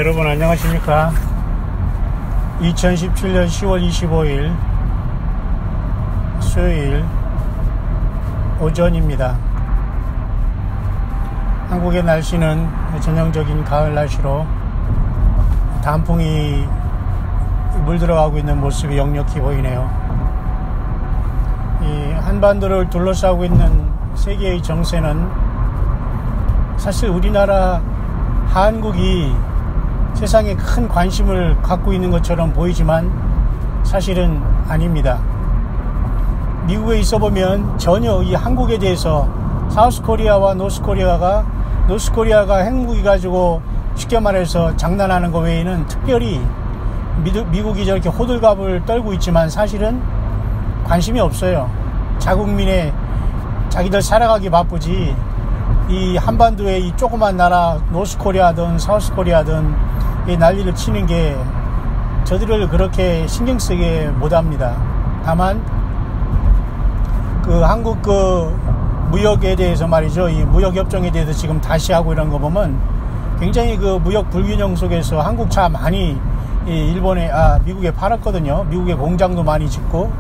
여러분 안녕하십니까. 2017년 10월 25일 수요일 오전입니다. 한국의 날씨는 전형적인 가을 날씨로 단풍이 물들어가고 있는 모습이 역력히 보이네요. 이 한반도를 둘러싸고 있는 세계의 정세는 사실 우리나라 한국이 세상에 큰 관심을 갖고 있는 것처럼 보이지만 사실은 아닙니다. 미국에 있어 보면 전혀 이 한국에 대해서 사우스코리아와 노스코리아가 핵무기 가지고 쉽게 말해서 장난하는 것 외에는 특별히 미국이 저렇게 호들갑을 떨고 있지만 사실은 관심이 없어요. 자국민의 자기들 살아가기 바쁘지 이 한반도의 이 조그만 나라 노스코리아든 사우스코리아든 이 난리를 치는 게 저들을 그렇게 신경 쓰게 못합니다. 다만 그 한국 그 무역에 대해서 말이죠, 이 무역협정에 대해서 지금 다시 하고 이런 거 보면 굉장히 그 무역 불균형 속에서 한국 차 많이 미국에 팔았거든요. 미국에 공장도 많이 짓고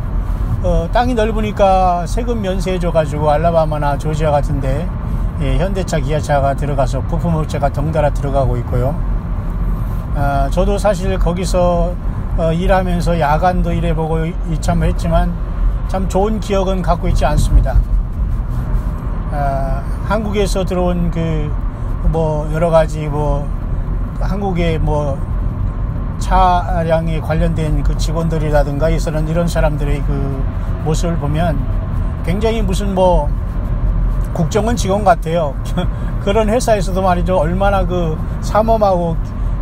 땅이 넓으니까 세금 면세해줘 가지고 알라바마나 조지아 같은데 현대차 기아차가 들어가서 부품업체가 덩달아 들어가고 있고요. 저도 사실 거기서 일하면서 야간도 일해보고 이참을 했지만 참 좋은 기억은 갖고 있지 않습니다. 한국에서 들어온 여러가지 한국의 차량에 관련된 그 직원들이라든가 이런 사람들의 그 모습을 보면 굉장히 무슨 국정원 직원 같아요. 그런 회사에서도 말이죠, 얼마나 그 삼엄하고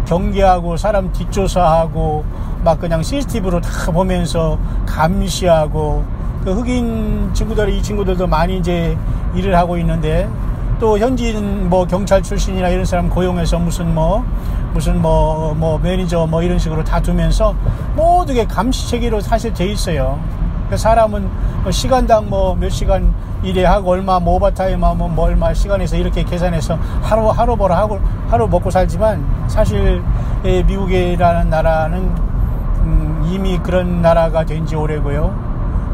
경계하고 사람 뒷조사하고 막 그냥 CCTV로 다 보면서 감시하고 그 흑인 이 친구들도 많이 이제 일을 하고 있는데 또 현지인 경찰 출신이나 이런 사람 고용해서 무슨 매니저 이런 식으로 다 두면서 모두 게 감시 체계로 사실 돼 있어요. 그 사람은 시간당 몇 시간 일해하고 얼마 오버타임 하면 얼마 시간에서 이렇게 계산해서 하루 벌어 하루 먹고 살지만 사실 미국이라는 나라는 이미 그런 나라가 된 지 오래고요.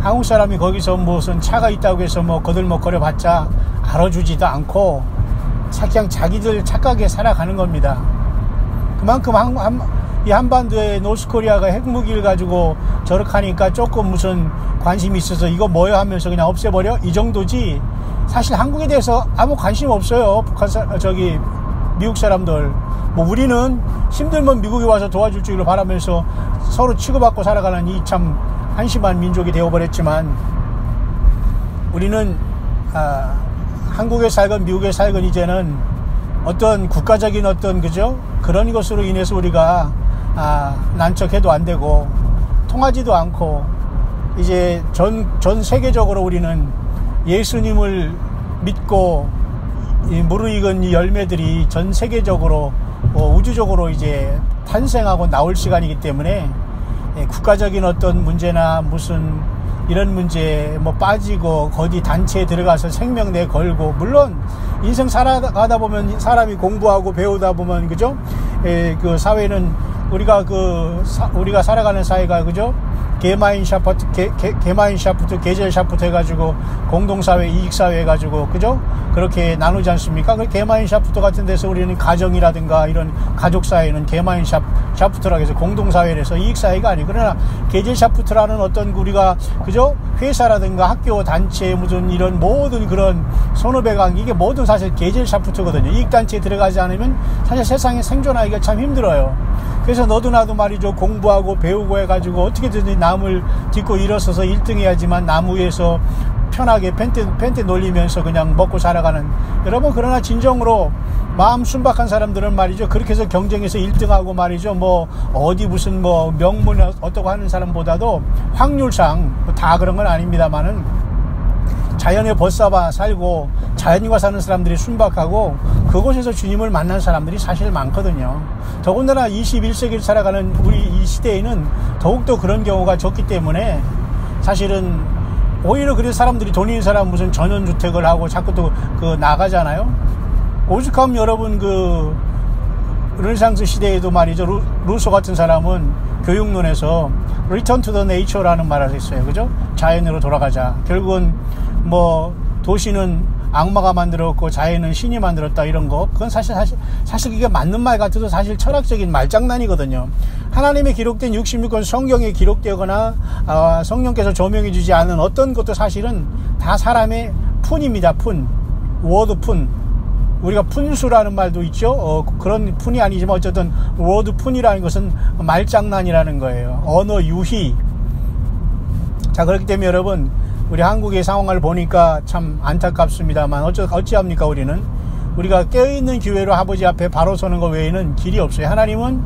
한국 사람이 거기서 무슨 차가 있다고 해서 거들먹거려 봤자 알아주지도 않고 그냥 자기들 착하게 살아가는 겁니다. 그만큼 이 한반도에 노스코리아가 핵무기를 가지고 저렇게 하니까 조금 무슨 관심이 있어서 이거 뭐요 하면서 그냥 없애버려? 이 정도지 사실 한국에 대해서 아무 관심 없어요. 미국 사람들. 우리는 힘들면 미국에 와서 도와줄 줄을 바라면서 서로 치고받고 살아가는 이 참 한심한 민족이 되어버렸지만 우리는 한국에 살건 미국에 살건 이제는 어떤 국가적인 그런 것으로 인해서 우리가 난척해도 안 되고 통하지도 않고 이제 전 세계적으로 우리는 예수님을 믿고 무르익은 이 열매들이 전 세계적으로 우주적으로 이제 탄생하고 나올 시간이기 때문에 국가적인 어떤 문제나 무슨 이런 문제에 빠지고 어디 단체에 들어가서 생명 내 걸고 물론 인생 살아가다 보면 사람이 공부하고 배우다 보면 그죠? 그 사회는 우리가 살아가는 사회가 그죠? 개마인 샤프트 계절 샤프트 해가지고 공동사회 이익사회 해가지고 그죠? 그렇게 나누지 않습니까? 그 개마인 샤프트 같은 데서 우리는 가정이라든가 이런 가족사회는 개마인 샤프트라고 해서 공동사회에서 이익사회가 아니고 그러나 계절 샤프트라는 어떤 우리가 그죠? 회사라든가 학교 단체 무슨 이런 모든 그런 선후배관 이게 모든 사실 계절 샤프트거든요. 이익단체에 들어가지 않으면 사실 세상에 생존하기가 참 힘들어요. 그래서 너도 나도 말이죠, 공부하고 배우고 해가지고 어떻게든 남을 딛고 일어서서 1등 해야지만 남 위에서 편하게 펜트 놀리면서 그냥 먹고 살아가는 여러분. 그러나 진정으로 마음 순박한 사람들은 말이죠, 그렇게 해서 경쟁에서 1등하고 말이죠, 어디 무슨 명문 어떠고 하는 사람보다도 확률상 다 그런 건 아닙니다만은 자연에 벗삼아 살고 자연과 사는 사람들이 순박하고 그곳에서 주님을 만난 사람들이 사실 많거든요. 더군다나 21세기를 살아가는 우리 이 시대에는 더욱더 그런 경우가 적기 때문에 사실은 오히려 그래서 사람들이 돈 있는 사람 무슨 전원주택을 하고 자꾸 또 나가잖아요. 오죽하면 여러분 르네상스 시대에도 말이죠. 루소 같은 사람은 교육론에서 Return to the Nature라는 말을 했어요. 그죠? 자연으로 돌아가자. 결국은 뭐 도시는 악마가 만들었고 자연은 신이 만들었다 이런 거, 그건 사실 그게 맞는 말 같아도 사실 철학적인 말장난이거든요. 하나님의 기록된 66권 성경에 기록되거나 성령께서 조명해 주지 않은 어떤 것도 사실은 다 사람의 푼입니다. 워드 푼. 우리가 푼수라는 말도 있죠. 그런 푼이 아니지만 어쨌든 워드 푼이라는 것은 말장난이라는 거예요. 언어 유희. 자, 그렇기 때문에 여러분, 우리 한국의 상황을 보니까 참 안타깝습니다만 어찌합니까? 우리가 깨어있는 기회로 아버지 앞에 바로 서는 것 외에는 길이 없어요. 하나님은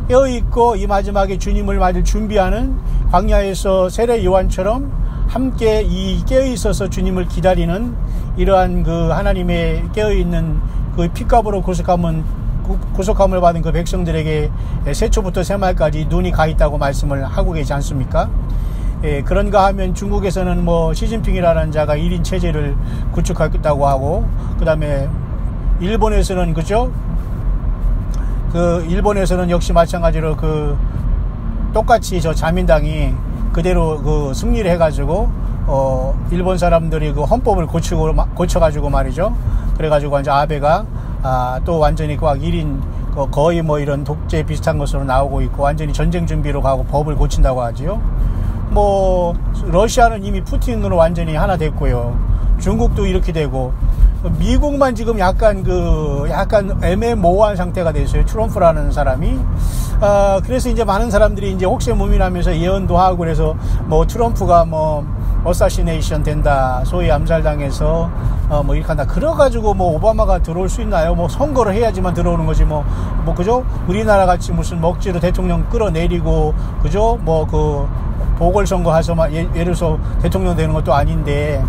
깨어있고 이 마지막에 주님을 맞을 준비하는 광야에서 세례 요한처럼 함께 이 깨어있어서 주님을 기다리는 이러한 그 하나님의 깨어있는 그 핏값으로 구속함을 받은 그 백성들에게 세초부터 세말까지 눈이 가 있다고 말씀을 하고 계시지 않습니까? 예, 그런가 하면 중국에서는 뭐 시진핑이라는 자가 1인 체제를 구축하겠다고 하고, 그 다음에 일본에서는, 그죠? 일본에서는 역시 마찬가지로 똑같이 저 자민당이 그대로 승리를 해가지고, 일본 사람들이 헌법을 고쳐가지고 말이죠. 그래가지고 이제 아베가, 또 완전히 1인, 거의 뭐 이런 독재 비슷한 것으로 나오고 있고, 완전히 전쟁 준비로 가고 법을 고친다고 하지요. 뭐 러시아는 이미 푸틴으로 완전히 하나 됐고요. 중국도 이렇게 되고, 미국만 지금 약간 애매모호한 상태가 됐어요. 트럼프라는 사람이. 그래서 이제 많은 사람들이 이제 혹세무민하면서 예언도 하고, 그래서 뭐 트럼프가 뭐 어사시네이션 된다, 소위 암살당해서 뭐 이렇게 한다. 그래가지고 뭐 오바마가 들어올 수 있나요? 뭐 선거를 해야지만 들어오는 거지 뭐 그죠? 우리나라 같이 무슨 먹지로 대통령 끌어내리고, 그죠? 보궐선거 해서 예를 들어서 대통령 되는 것도 아닌데.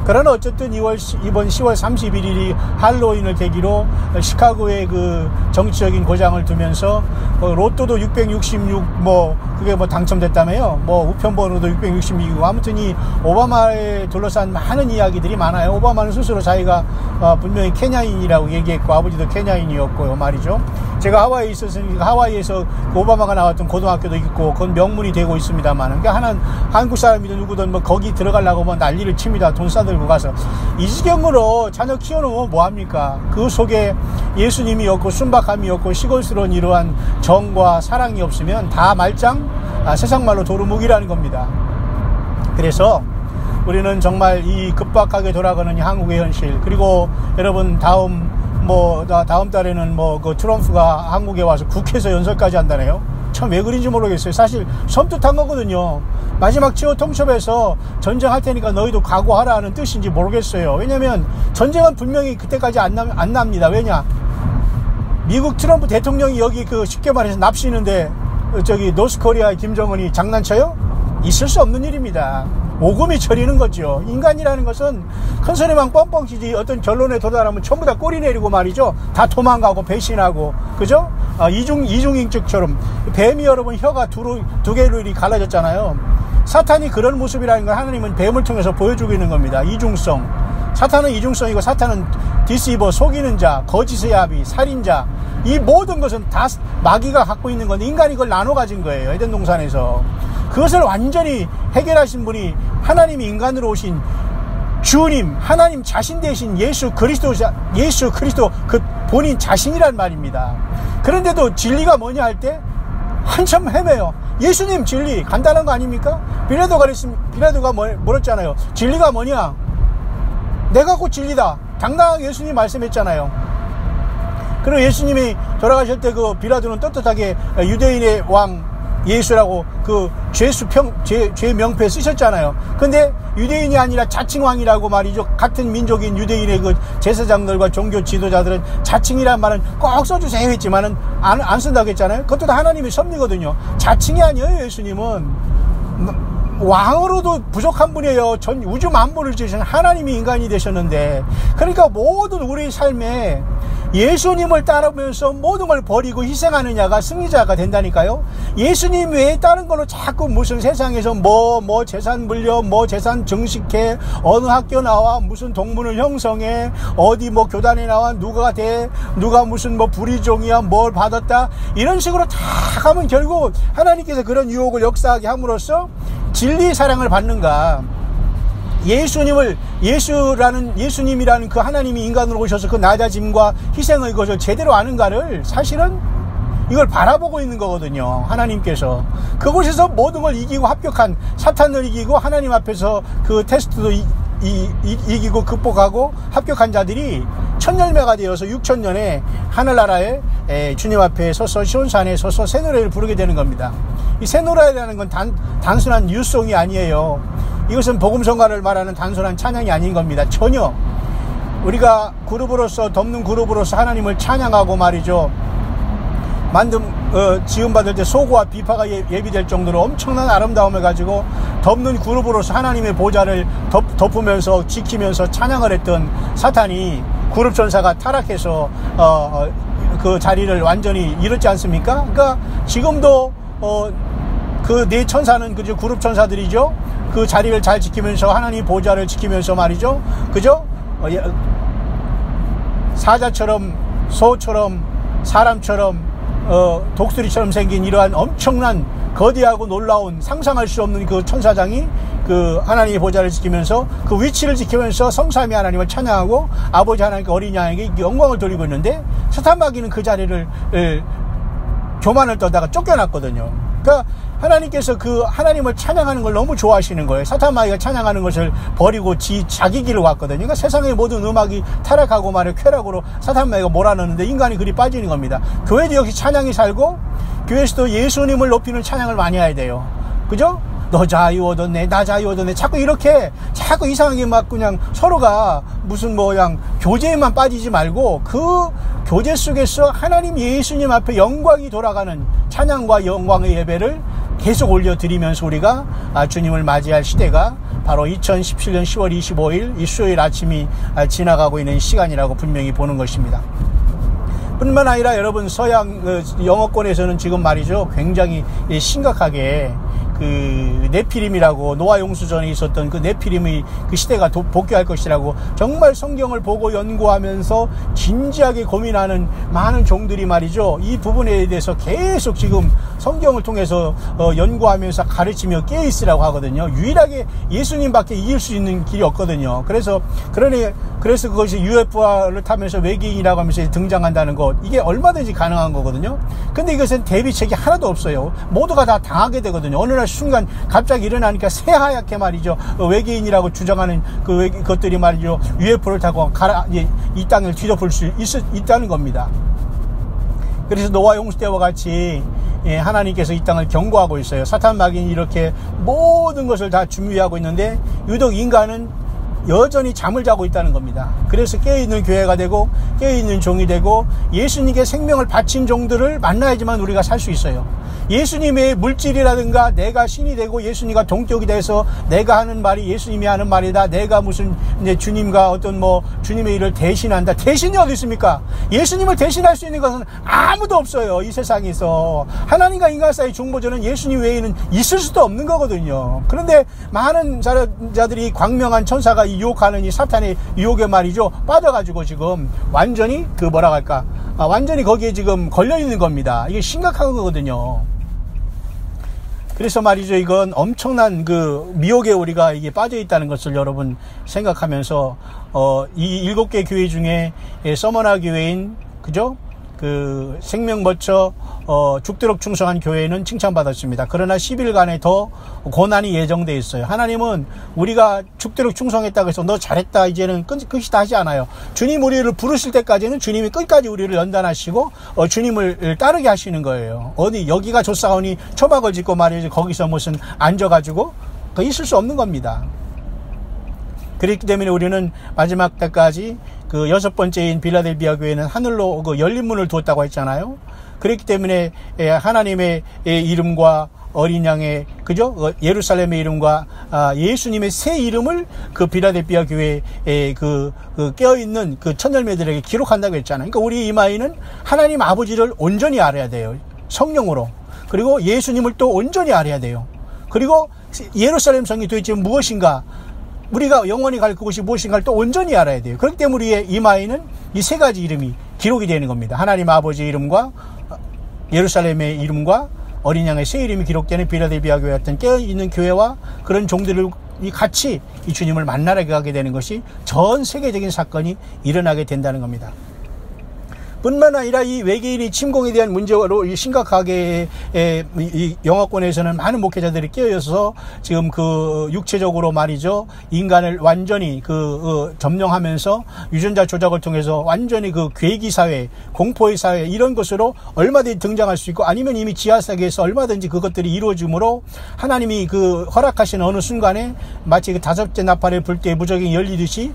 그러나 어쨌든 이번 10월 31일이 할로윈을 계기로 시카고의 정치적인 고장을 두면서 로또도 666 그게 당첨됐다며요. 우편번호도 666이고, 아무튼 이 오바마에 둘러싼 많은 이야기들이 많아요. 오바마는 스스로 자기가 분명히 케냐인이라고 얘기했고, 아버지도 케냐인이었고요 말이죠. 제가 하와이에 있었으니까 하와이에서 오바마가 나왔던 고등학교도 있고, 그건 명문이 되고 있습니다만, 그러니까 한국 사람이든 누구든 거기 들어가려고 난리를 칩니다. 돈 싸들고 가서. 이 지경으로 자녀 키워놓으면 뭐합니까? 그 속에 예수님이 없고 순박함이 없고 시골스러운 이러한 정과 사랑이 없으면 다 말짱, 세상 말로 도루묵이라는 겁니다. 그래서 우리는 정말 이 급박하게 돌아가는 이 한국의 현실, 그리고 여러분 다음 달에는 트럼프가 한국에 와서 국회에서 연설까지 한다네요. 참 왜 그런지 모르겠어요. 사실 섬뜩한 거거든요. 마지막 최후 통첩에서 전쟁할 테니까 너희도 각오하라 는 뜻인지 모르겠어요. 왜냐면 전쟁은 분명히 그때까지 안 납니다. 왜냐? 미국 트럼프 대통령이 여기 쉽게 말해서 납치는데 노스코리아의 김정은이 장난쳐요? 있을 수 없는 일입니다. 오금이 저리는 거죠. 인간이라는 것은 큰 소리만 뻥뻥 치지 어떤 결론에 도달하면 전부 다 꼬리 내리고 말이죠. 다 도망가고 배신하고, 그죠? 이중인격처럼. 뱀이 여러분 혀가 두 개로 갈라졌잖아요. 사탄이 그런 모습이라는 걸 하나님은 뱀을 통해서 보여주고 있는 겁니다. 이중성. 사탄은 이중성이고, 사탄은 디시버, 속이는 자, 거짓의 아비, 살인자. 이 모든 것은 다 마귀가 갖고 있는 건데, 인간이 그걸 나눠 가진 거예요. 에덴 동산에서. 그것을 완전히 해결하신 분이 하나님이 인간으로 오신 주님, 하나님 자신 대신 예수 그리스도 그 본인 자신이란 말입니다. 그런데도 진리가 뭐냐 할 때 한참 헤매요. 예수님 진리 간단한 거 아닙니까? 빌라도가 물었잖아요. 진리가 뭐냐? 내가 곧 진리다. 당당하게 예수님 말씀했잖아요. 그리고 예수님이 돌아가실 때 빌라도는 떳떳하게 유대인의 왕 예수라고 죄 명패 쓰셨잖아요. 근데 유대인이 아니라 자칭왕이라고 말이죠. 같은 민족인 유대인의 제사장들과 종교 지도자들은 자칭이란 말은 꼭 써주세요 했지만은 안 쓴다고 했잖아요. 그것도 다 하나님의 섭리거든요. 자칭이 아니에요. 예수님은 왕으로도 부족한 분이에요. 전 우주 만물을 지으신 하나님이 인간이 되셨는데, 그러니까 모든 우리 삶에 예수님을 따르면서 모든 걸 버리고 희생하느냐가 승리자가 된다니까요. 예수님 외에 다른 걸로 자꾸 무슨 세상에서 뭐 재산 물려, 뭐 재산 증식해, 어느 학교 나와, 무슨 동문을 형성해, 어디 뭐 교단에 나와, 누가 돼, 누가 무슨 뭐 불의종이야, 뭘 받았다, 이런 식으로 다 가면 결국 하나님께서 그런 유혹을 역사하게 함으로써 진리 사랑을 받는가, 예수님이라는 그 하나님이 인간으로 오셔서 그 낮아짐과 희생의 것을 제대로 아는가를 사실은 이걸 바라보고 있는 거거든요. 하나님께서 그곳에서 모든 걸 이기고 합격한, 사탄을 이기고 하나님 앞에서 그 테스트도 이기고 극복하고 합격한 자들이 첫 열매가 되어서 6,000년에 하늘나라에 주님 앞에 서서 시온산에 서서 새 노래를 부르게 되는 겁니다. 이 새 노래라는 건 단순한 뉴송이 아니에요. 이것은 복음성가를 말하는 단순한 찬양이 아닌 겁니다. 전혀. 우리가 그룹으로서, 덮는 그룹으로서 하나님을 찬양하고 말이죠, 지음받을 때 소고와 비파가 예비될 정도로 엄청난 아름다움을 가지고 덮는 그룹으로서 하나님의 보좌를 덮으면서 지키면서 찬양을 했던 사탄이, 그룹 전사가 타락해서 그 자리를 완전히 잃었지 않습니까? 그러니까 지금도 그 네 천사는 그저 그룹 천사들이죠. 그 자리를 잘 지키면서 하나님 보좌를 지키면서 말이죠, 그죠? 사자처럼, 소처럼, 사람처럼, 독수리처럼 생긴 이러한 엄청난 거대하고 놀라운, 상상할 수 없는 그 천사장이 그 하나님의 보좌를 지키면서 그 위치를 지키면서 성삼위 하나님을 찬양하고 아버지 하나님께 어린 양에게 영광을 돌리고 있는데, 사탄마귀는 그 자리를 교만을 떠다가 쫓겨났거든요. 그러니까 하나님께서 그 하나님을 찬양하는 걸 너무 좋아하시는 거예요. 사탄마귀가 찬양하는 것을 버리고 자기 길로 갔거든요. 그러니까 세상의 모든 음악이 타락하고 말해 쾌락으로 사탄마귀가 몰아넣는데 인간이 그리 빠지는 겁니다. 교회도 역시 찬양이 살고, 교회에서도 예수님을 높이는 찬양을 많이 해야 돼요. 그죠? 너 자유 얻었네, 나 자유 얻었네. 자꾸 이상하게 막 그냥 서로가 무슨 그냥 교제에만 빠지지 말고, 그 교제 속에서 하나님 예수님 앞에 영광이 돌아가는 찬양과 영광의 예배를 계속 올려드리면서 우리가 주님을 맞이할 시대가 바로 2017년 10월 25일 이 수요일 아침이 지나가고 있는 시간이라고 분명히 보는 것입니다. 뿐만 아니라 여러분, 서양 영어권에서는 지금 말이죠, 굉장히 심각하게 그 네피림이라고, 노아 용수전에 있었던 그 네피림의 그 시대가 복귀할 것이라고 정말 성경을 보고 연구하면서 진지하게 고민하는 많은 종들이 말이죠, 이 부분에 대해서 계속 지금 성경을 통해서 연구하면서 가르치며 깨어있으라고 하거든요. 유일하게 예수님밖에 이길 수 있는 길이 없거든요. 그래서 그것이 UFO를 타면서 외계인이라고 하면서 등장한다는 것, 이게 얼마든지 가능한 거거든요. 근데 이것은 대비책이 하나도 없어요. 모두가 다 당하게 되거든요. 어느 날 순간 갑자기 일어나니까 새하얗게 말이죠, 외계인이라고 주장하는 그것들이 말이죠, UFO를 타고 이 땅을 뒤덮을 수 있다는 겁니다. 그래서 노아 용수 때와 같이 하나님께서 이 땅을 경고하고 있어요. 사탄마귀는 이렇게 모든 것을 다 준비하고 있는데 유독 인간은 여전히 잠을 자고 있다는 겁니다. 그래서 깨어있는 교회가 되고 깨어있는 종이 되고 예수님께 생명을 바친 종들을 만나야지만 우리가 살 수 있어요. 예수님의 물질이라든가 내가 신이 되고 예수님과 동격이 돼서 내가 하는 말이 예수님이 하는 말이다, 내가 무슨 주님과 어떤 주님의 일을 대신한다, 대신이 어디 있습니까? 예수님을 대신할 수 있는 것은 아무도 없어요. 이 세상에서 하나님과 인간 사이 중보자는 예수님 외에는 있을 수도 없는 거거든요. 그런데 많은 자들이 광명한 천사가 유혹하는 이 사탄의 유혹에 말이죠, 빠져가지고 지금 완전히 완전히 거기에 지금 걸려있는 겁니다. 이게 심각한 거거든요. 그래서 말이죠, 이건 엄청난 미혹에 우리가 이게 빠져있다는 것을 여러분 생각하면서, 이 7개 교회 중에 서머나 교회인, 그죠? 생명 멋져 죽도록 충성한 교회는 칭찬받았습니다. 그러나 10일간에 더 고난이 예정되어 있어요. 하나님은 우리가 죽도록 충성했다고 해서 너 잘했다 이제는 끝이다 하지 않아요. 주님 우리를 부르실 때까지는 주님이 끝까지 우리를 연단하시고 주님을 따르게 하시는 거예요. 어디 여기가 좋사오니 초막을 짓고 말이지 거기서 무슨 앉아가지고 있을 수 없는 겁니다. 그렇기 때문에 우리는 마지막 때까지 6번째인 빌라델비아 교회는 하늘로 열린 문을 두었다고 했잖아요. 그렇기 때문에 하나님의 이름과 어린 양의 그죠? 예루살렘의 이름과 예수님의 새 이름을 그 빌라델피아 교회에 그 깨어있는 그 첫 열매들에게 기록한다고 했잖아요. 그러니까 우리 이마이는 하나님 아버지를 온전히 알아야 돼요. 성령으로. 그리고 예수님을 또 온전히 알아야 돼요. 그리고 예루살렘 성이 도대체 무엇인가, 우리가 영원히 갈 그곳이 무엇인가를 또 온전히 알아야 돼요. 그렇기 때문에 우리의 이마에는 이 세 가지 이름이 기록이 되는 겁니다. 하나님 아버지의 이름과 예루살렘의 이름과 어린 양의 새 이름이 기록되는 빌라델피아 교회 같은 깨어있는 교회와 그런 종들을 같이 이 주님을 만나러 가게 되는 것이 전 세계적인 사건이 일어나게 된다는 겁니다. 뿐만 아니라 이 외계인이 침공에 대한 문제로 심각하게 이 영화권에서는 많은 목회자들이 깨어서 지금 그 육체적으로 말이죠, 인간을 완전히 점령하면서 유전자 조작을 통해서 완전히 그 괴기 사회, 공포의 사회 이런 것으로 얼마든지 등장할 수 있고, 아니면 이미 지하세계에서 얼마든지 그것들이 이루어지므로 하나님이 그 허락하신 어느 순간에 마치 그 다섯째 나팔의 불때에 무적이 열리듯이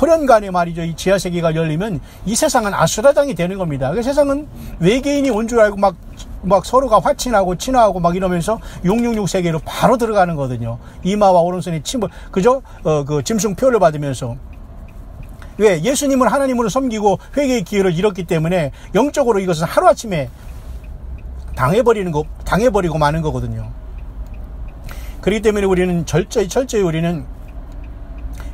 호련간에 말이죠, 이 지하세계가 열리면 이 세상은 아수라장이 되는 겁니다. 그 세상은 외계인이 온 줄 알고 막 서로가 화친하고 친화하고 막 이러면서 666 세계로 바로 들어가는 거거든요. 이마와 오른손에 그죠? 그 짐승표를 받으면서. 왜? 예수님을 하나님으로 섬기고 회개의 기회를 잃었기 때문에 영적으로 이것은 하루아침에 당해버리고 마는 거거든요. 그렇기 때문에 우리는 철저히 우리는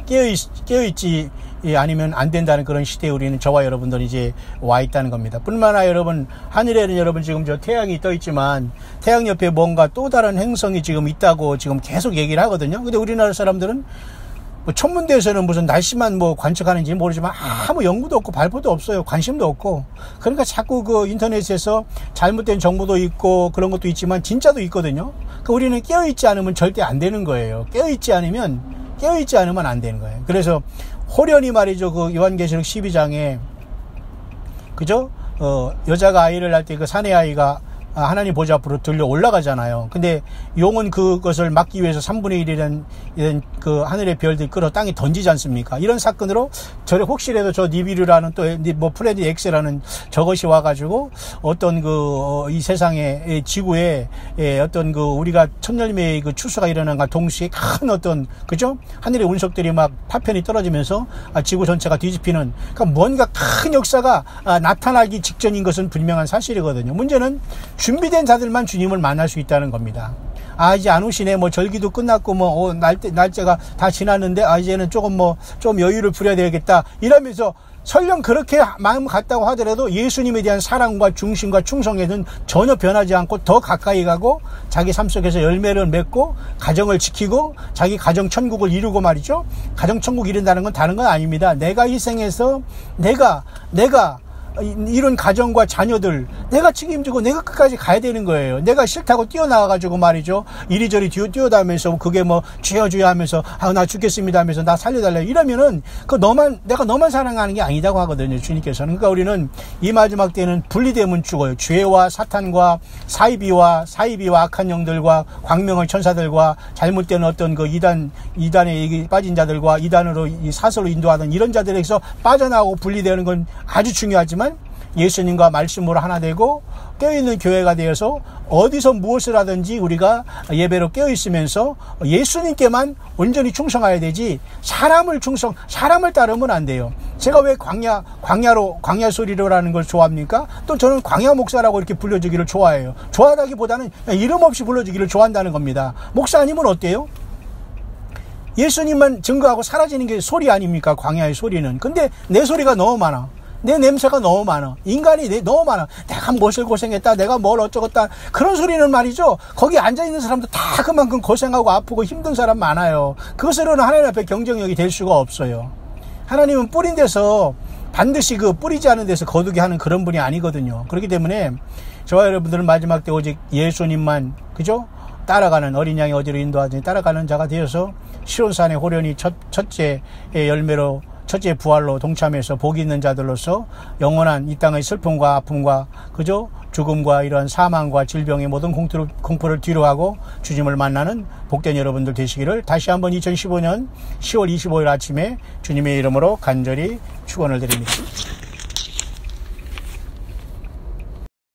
깨어있지 아니면 안 된다는 그런 시대에 우리는, 저와 여러분들이 이제 와 있다는 겁니다. 뿐만 아니라 여러분, 하늘에는 여러분 지금 저 태양이 떠 있지만 태양 옆에 뭔가 또 다른 행성이 지금 있다고 지금 계속 얘기를 하거든요. 근데 우리나라 사람들은 뭐 천문대에서는 무슨 날씨만 뭐 관측하는지 모르지만 아무 연구도 없고 발표도 없어요. 관심도 없고. 그러니까 자꾸 그 인터넷에서 잘못된 정보도 있고 그런 것도 있지만 진짜도 있거든요. 그러니까 우리는 깨어있지 않으면 절대 안 되는 거예요. 깨어있지 않으면 안 되는 거예요. 그래서 호련히 말이죠, 그 요한계시록 12장에 그죠? 여자가 아이를 낳을 때 그 사내 아이가 하나님 보좌 앞으로 들려 올라가잖아요. 근데 용은 그것을 막기 위해서 3분의 1이라는 이런 그 하늘의 별들 끌어 땅에 던지지 않습니까? 이런 사건으로 혹시라도 저 니비르라는 또 뭐 프레디 엑스라는 저것이 와가지고 어떤 이 세상의 지구에 어떤 우리가 첫 열매의 그 추수가 일어난과 동시에 큰 어떤 그죠? 하늘의 운석들이 막 파편이 떨어지면서 지구 전체가 뒤집히는, 그러니까 뭔가 큰 역사가 나타나기 직전인 것은 분명한 사실이거든요. 문제는 준비된 자들만 주님을 만날 수 있다는 겁니다. 이제 안 오시네. 뭐 절기도 끝났고 뭐 날짜가 다 지났는데 이제는 좀 여유를 부려야 되겠다 이러면서 설령 그렇게 마음 같다고 하더라도 예수님에 대한 사랑과 중심과 충성에는 전혀 변하지 않고 더 가까이 가고 자기 삶 속에서 열매를 맺고 가정을 지키고 자기 가정 천국을 이루고 말이죠. 가정 천국 이룬다는 건 다른 건 아닙니다. 내가 희생해서 내가 이런 가정과 자녀들 내가 책임지고 내가 끝까지 가야 되는 거예요. 내가 싫다고 뛰어나와가지고 말이죠, 이리저리 뛰어다니면서 그게 뭐 주여 하면서 나 죽겠습니다 하면서 나 살려달라 이러면은 내가 너만 사랑하는 게 아니다고 하거든요, 주님께서는. 그러니까 우리는 이 마지막 때는 분리되면 죽어요. 죄와 사탄과 사이비와 악한 영들과 광명의 천사들과 잘못된 어떤 그 이단에 빠진 자들과 이단으로 사설로 인도하던 이런 자들에게서 빠져나오고 분리되는 건 아주 중요하지만, 예수님과 말씀으로 하나 되고 깨어있는 교회가 되어서 어디서 무엇을 하든지 우리가 예배로 깨어있으면서 예수님께만 온전히 충성해야 되지 사람을 따르면 안 돼요. 제가 왜 광야 소리로라는 걸 좋아합니까? 또 저는 광야 목사라고 이렇게 불려주기를 좋아해요. 좋아하다기보다는 이름 없이 불러주기를 좋아한다는 겁니다. 목사 아니면 어때요? 예수님만 증거하고 사라지는 게 소리 아닙니까? 광야의 소리는. 근데 내 소리가 너무 많아. 내 냄새가 너무 많아. 인간이 너무 많아. 내가 무엇을 고생했다, 내가 뭘 어쩌겠다, 그런 소리는 말이죠, 거기 앉아있는 사람도 다 그만큼 고생하고 아프고 힘든 사람 많아요. 그것으로는 하나님 앞에 경쟁력이 될 수가 없어요. 하나님은 뿌린 데서 반드시 뿌리지 않은 데서 거두게 하는 그런 분이 아니거든요. 그렇기 때문에 저와 여러분들은 마지막 때 오직 예수님만 그죠? 따라가는, 어린 양이 어디로 인도하든지 따라가는 자가 되어서 시온산의 호련히 첫째 열매로 첫째 부활로 동참해서 복이 있는 자들로서 영원한 이 땅의 슬픔과 아픔과 그죠? 죽음과 이러한 사망과 질병의 모든 공포를 뒤로하고 주님을 만나는 복된 여러분들 되시기를 다시 한번 2015년 10월 25일 아침에 주님의 이름으로 간절히 축원을 드립니다.